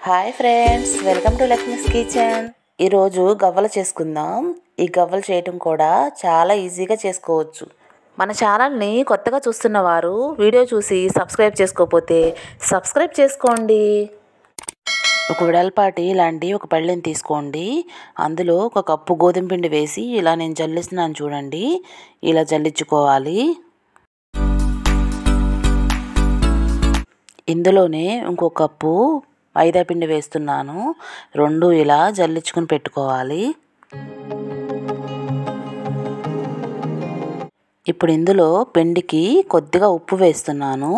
Hi friends, welcome to Lakshmi's kitchen. ఈరోజు గవ్వలు చేసుకుందాం. ఈ గవ్వలు చేయటం కూడా చాలా ఈజీగా చేసుకోవచ్చు. మన ఛానల్ని కొత్తగా చూస్తున్న వారు వీడియో చూసి సబ్స్క్రైబ్ చేసుకోకపోతే సబ్స్క్రైబ్ చేసుకోండి. ఒక వెడల్పాటి ఇలాంటి ఒక పళ్ళెని తీసుకోండి. అందులో ఒక కప్పు గోధుమ పిండి వేసి ఇలా నేను జల్లిస్తున్నాను చూడండి. ఇలా జల్లించుకోవాలి. ఇందులోనే ఇంకో కప్పు మైదా పిండి వేస్తున్నాను. రెండు ఇలా జల్లించుకుని పెట్టుకోవాలి. ఇప్పుడు ఇందులో పిండికి కొద్దిగా ఉప్పు వేస్తున్నాను.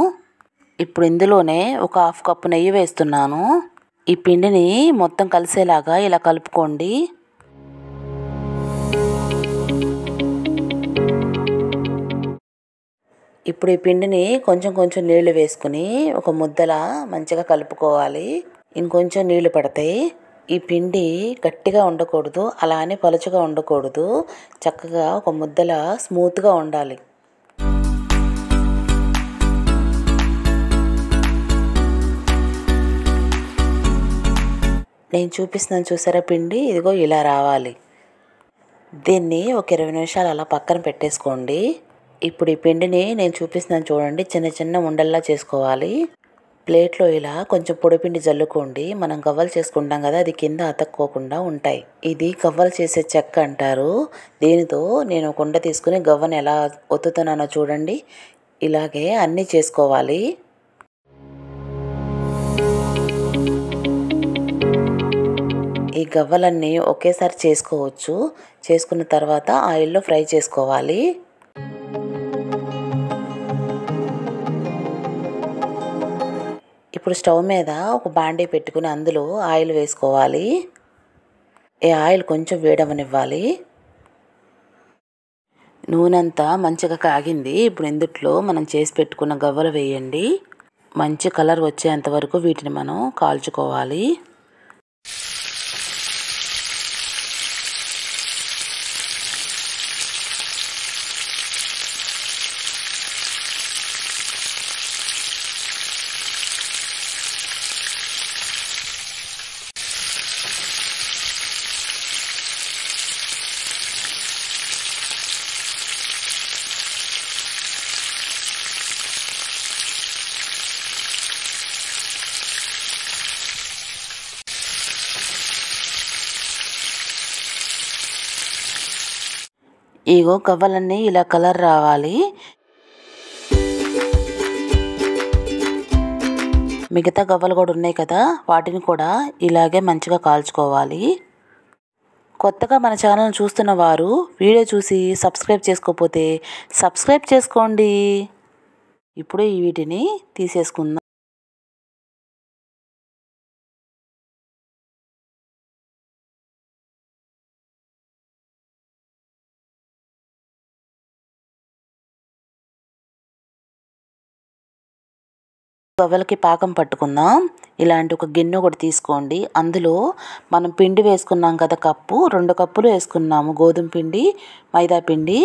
ఇప్పుడు ఇందులోనే ఒక హాఫ్ కప్పు నెయ్యి వేస్తున్నాను. ఈ పిండిని మొత్తం కలిసేలాగా ఇలా కలుపుకోండి. ఇప్పుడు ఈ పిండిని కొంచెం కొంచెం నీళ్లు వేసుకుని ఒక ముద్దలా మంచిగా కలుపుకోవాలి. ఇంకొంచెం నీళ్లు పడతాయి. ఈ పిండి గట్టిగా ఉండకూడదు, అలానే పలుచగా ఉండకూడదు. చక్కగా ఒక ముద్దలా స్మూత్గా ఉండాలి. నేను చూపిస్తున్నాను చూసారా పిండి, ఇదిగో ఇలా రావాలి. దీన్ని ఒక 20 నిమిషాలు అలా పక్కన పెట్టేసుకోండి. ఇప్పుడు ఈ పిండిని నేను చూపిస్తున్నాను చూడండి, చిన్న చిన్న ఉండల్లా చేసుకోవాలి. ప్లేట్లో ఇలా కొంచెం పొడిపిండి జల్లుకోండి. మనం గవ్వలు చేసుకుంటాం కదా, అది కింద అతక్కోకుండా ఉంటాయి. ఇది గవ్వలు చేసే చెక్క అంటారు. దీనితో నేను ఒక ఉండ తీసుకుని గవ్వను ఎలా ఒత్తుతున్నానో చూడండి. ఇలాగే అన్నీ చేసుకోవాలి. ఈ గవ్వలన్నీ ఒకేసారి చేసుకోవచ్చు. చేసుకున్న తర్వాత ఆయిల్లో ఫ్రై చేసుకోవాలి. ఇప్పుడు స్టవ్ మీద ఒక బాండీ పెట్టుకుని అందులో ఆయిల్ వేసుకోవాలి. ఈ ఆయిల్ కొంచెం వేడవనివ్వాలి. నూనె అంతా మంచిగా కాగింది. ఇప్పుడు ఇందులో మనం చేసి పెట్టుకున్న గవ్వలు వేయండి. మంచి కలర్ వచ్చేంత వరకు వీటిని మనం కాల్చుకోవాలి. ఇగో గవ్వలన్నీ ఇలా కలర్ రావాలి. మిగతా గవ్వలు కూడా ఉన్నాయి కదా, వాటిని కూడా ఇలాగే మంచిగా కాల్చుకోవాలి. కొత్తగా మన ఛానల్ చూస్తున్న వారు వీడియో చూసి సబ్స్క్రైబ్ చేసుకోకపోతే సబ్స్క్రైబ్ చేసుకోండి. ఇప్పుడు వీటిని తీసేసుకుందాం. గవ్వలకి పాకం పట్టుకుందాం. ఇలాంటి ఒక గిన్నె ఒకటి తీసుకోండి. అందులో మనం పిండి వేసుకున్నాం కదా, కప్పు 2 కప్పులు వేసుకున్నాము గోధుమ పిండి, మైదా పిండి.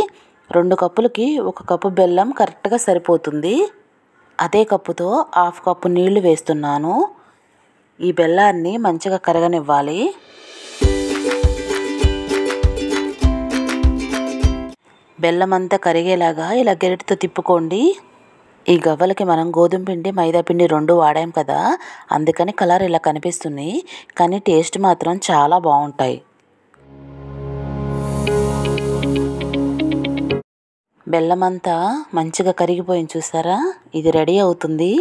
2 కప్పులకి 1 కప్పు బెల్లం కరెక్ట్గా సరిపోతుంది. అదే కప్పుతో హాఫ్ కప్పు నీళ్లు వేస్తున్నాను. ఈ బెల్లాన్ని మంచిగా కరగనివ్వాలి. బెల్లం అంతా కరిగేలాగా ఇలా గరిటెతో తిప్పుకోండి. ఈ గవ్వలకి మనం గోధుమ పిండి, మైదా పిండి 2 వాడాం కదా, అందుకని కలర్ ఇలా కనిపిస్తుంది. కానీ టేస్ట్ మాత్రం చాలా బాగుంటాయి. బెల్లం అంతా మంచిగా కరిగిపోయింది చూసారా, ఇది రెడీ అవుతుంది.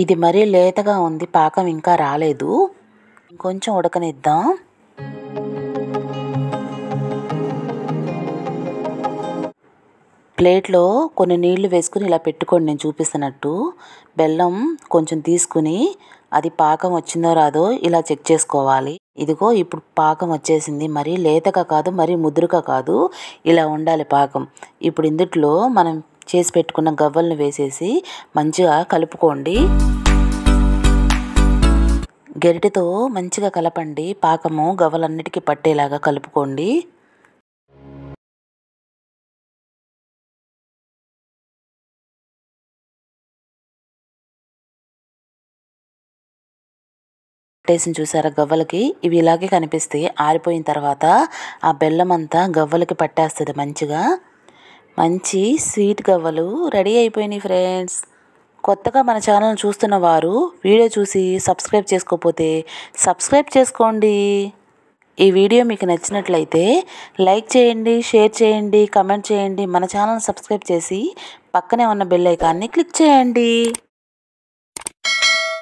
ఇది మరీ లేతగా ఉంది, పాకం ఇంకా రాలేదు. ఇంకొంచెం ఉడకనిద్దాం. ప్లేట్లో కొన్ని నీళ్లు వేసుకుని ఇలా పెట్టుకోండి, నేను చూపిస్తున్నట్టు. బెల్లం కొంచెం తీసుకుని అది పాకం వచ్చిందో రాదో ఇలా చెక్ చేసుకోవాలి. ఇదిగో ఇప్పుడు పాకం వచ్చేసింది. మరీ లేతగా కాదు, మరీ ముదురుగా కాదు, ఇలా ఉండాలి పాకం. ఇప్పుడు ఇందులో మనం చేసి పెట్టుకున్న గవ్వలను వేసేసి మంచిగా కలుపుకోండి. గరిటెతో మంచిగా కలపండి. పాకము గవ్వలన్నిటికీ పట్టేలాగా కలుపుకోండి. పట్టేసి చూసారా గవ్వలకి, ఇవి ఇలాగే కనిపిస్తాయి. ఆరిపోయిన తర్వాత ఆ బెల్లం అంతా గవ్వలకి పట్టేస్తుంది మంచిగా. మంచి స్వీట్ గవ్వలు రెడీ అయిపోయినాయి ఫ్రెండ్స్. కొత్తగా మన ఛానల్ చూస్తున్న వారు వీడియో చూసి సబ్స్క్రైబ్ చేసుకోకపోతే సబ్స్క్రైబ్ చేసుకోండి. ఈ వీడియో మీకు నచ్చినట్లయితే లైక్ చేయండి, షేర్ చేయండి, కమెంట్ చేయండి. మన ఛానల్ సబ్స్క్రైబ్ చేసి పక్కనే ఉన్న బెల్ ఐకాన్ని క్లిక్ చేయండి.